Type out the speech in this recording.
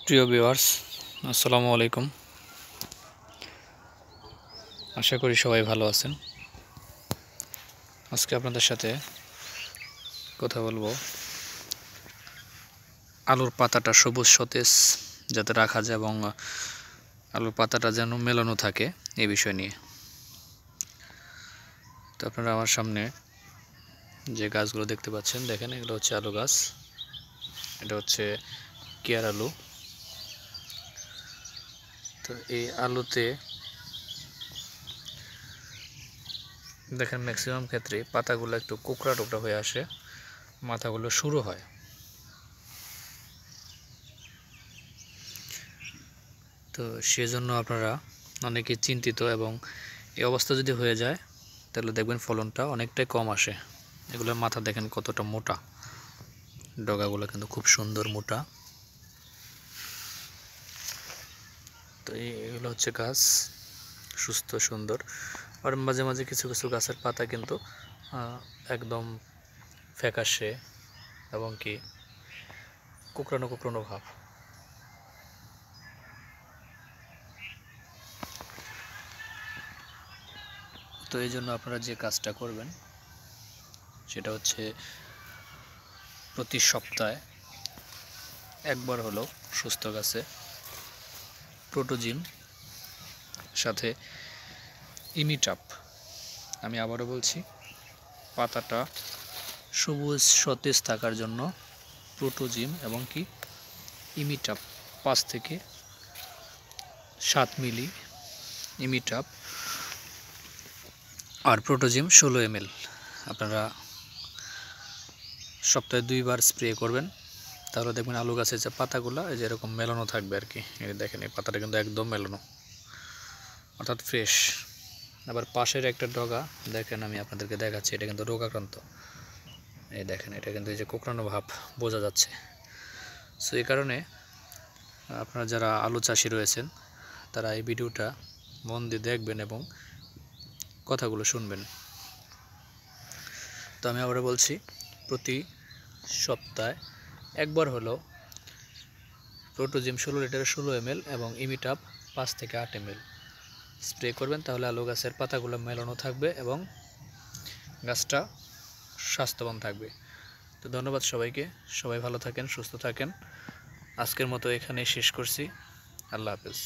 প্রিয় ভিউয়ার্স, আসসালামু আলাইকুম। আশা করি সবাই ভালো আছেন। আজকে আপনাদের সাথে কথা বলবো আলুর পাতাটা সবুজ সতেজ যাতে রাখা যায় এবং আলুর পাতাটা যেন মেলানো থাকে এই বিষয় নিয়ে। তো আপনারা আমার সামনে যে গাছগুলো দেখতে পাচ্ছেন, দেখেন এগুলো হচ্ছে আলু গাছ। এটা হচ্ছে কেয়ার আলু। তো এই আলুতে দেখেন ম্যাক্সিমাম ক্ষেত্রে পাতাগুলো একটু কোকড়া টোকরা হয়ে আসে, মাথাগুলো শুরু হয়। তো সেজন্য আপনারা অনেকে চিন্তিত, এবং এই অবস্থা যদি হয়ে যায় তাহলে দেখবেন ফলনটা অনেকটাই কম আসে। এগুলোর মাথা দেখেন কতটা মোটা, ডগাগুলো কিন্তু খুব সুন্দর মোটা। তো এগুলো হচ্ছে গাছ সুস্থ সুন্দর। আর মাঝে মাঝে কিছু কিছু গাছের পাতা কিন্তু একদম ফ্যাকাশে এবং কি কুকড়ানো কুকড়ানো ভাব। তো এই জন্য আপনারা যে কাজটা করবেন সেটা হচ্ছে প্রতি সপ্তাহে একবার হলো সুস্থ গাছে প্রোটোজিম সাথে ইমিটাপ, আমি আবারও বলছি, পাতাটা সবুজ সতেজ থাকার জন্য প্রোটোজিম এবং কি ইমিটাপ 5 থেকে 7 মিলি ইমিটাপ আর প্রোটোজিম 16 ml আপনারা সপ্তাহে 2 বার স্প্রে করবেন। তাহলে দেখবেন আলু গাছের যে পাতাগুলো এই যে এরকম মেলানো থাকবে আর কি। এই দেখেন এই পাতাটা কিন্তু একদম মেলানো, অর্থাৎ ফ্রেশ। আবার পাশের একটা ডগা দেখেন, আমি আপনাদেরকে দেখাচ্ছি, এটা কিন্তু রোগাক্রান্ত। এই দেখেন এটা কিন্তু এই যে কোঁকড়ানো ভাব বোঝা যাচ্ছে। সো এই কারণে আপনারা যারা আলু চাষি রয়েছেন তারা এই ভিডিওটা মন দিয়ে দেখবেন এবং কথাগুলো শুনবেন। তো আমি আবার বলছি, প্রতি সপ্তাহে একবার হলো প্রোটোজিম 16 লিটারে 16 ml এবং ইমিটাপ 5 থেকে 8 ml স্প্রে করবেন। তাহলে আলু গাছের পাতাগুলো মেলানো থাকবে এবং গাছটা স্বাস্থ্যবান থাকবে। তো ধন্যবাদ সবাইকে, সবাই ভালো থাকেন, সুস্থ থাকেন। আজকের মতো এখানেই শেষ করছি। আল্লাহ হাফেজ।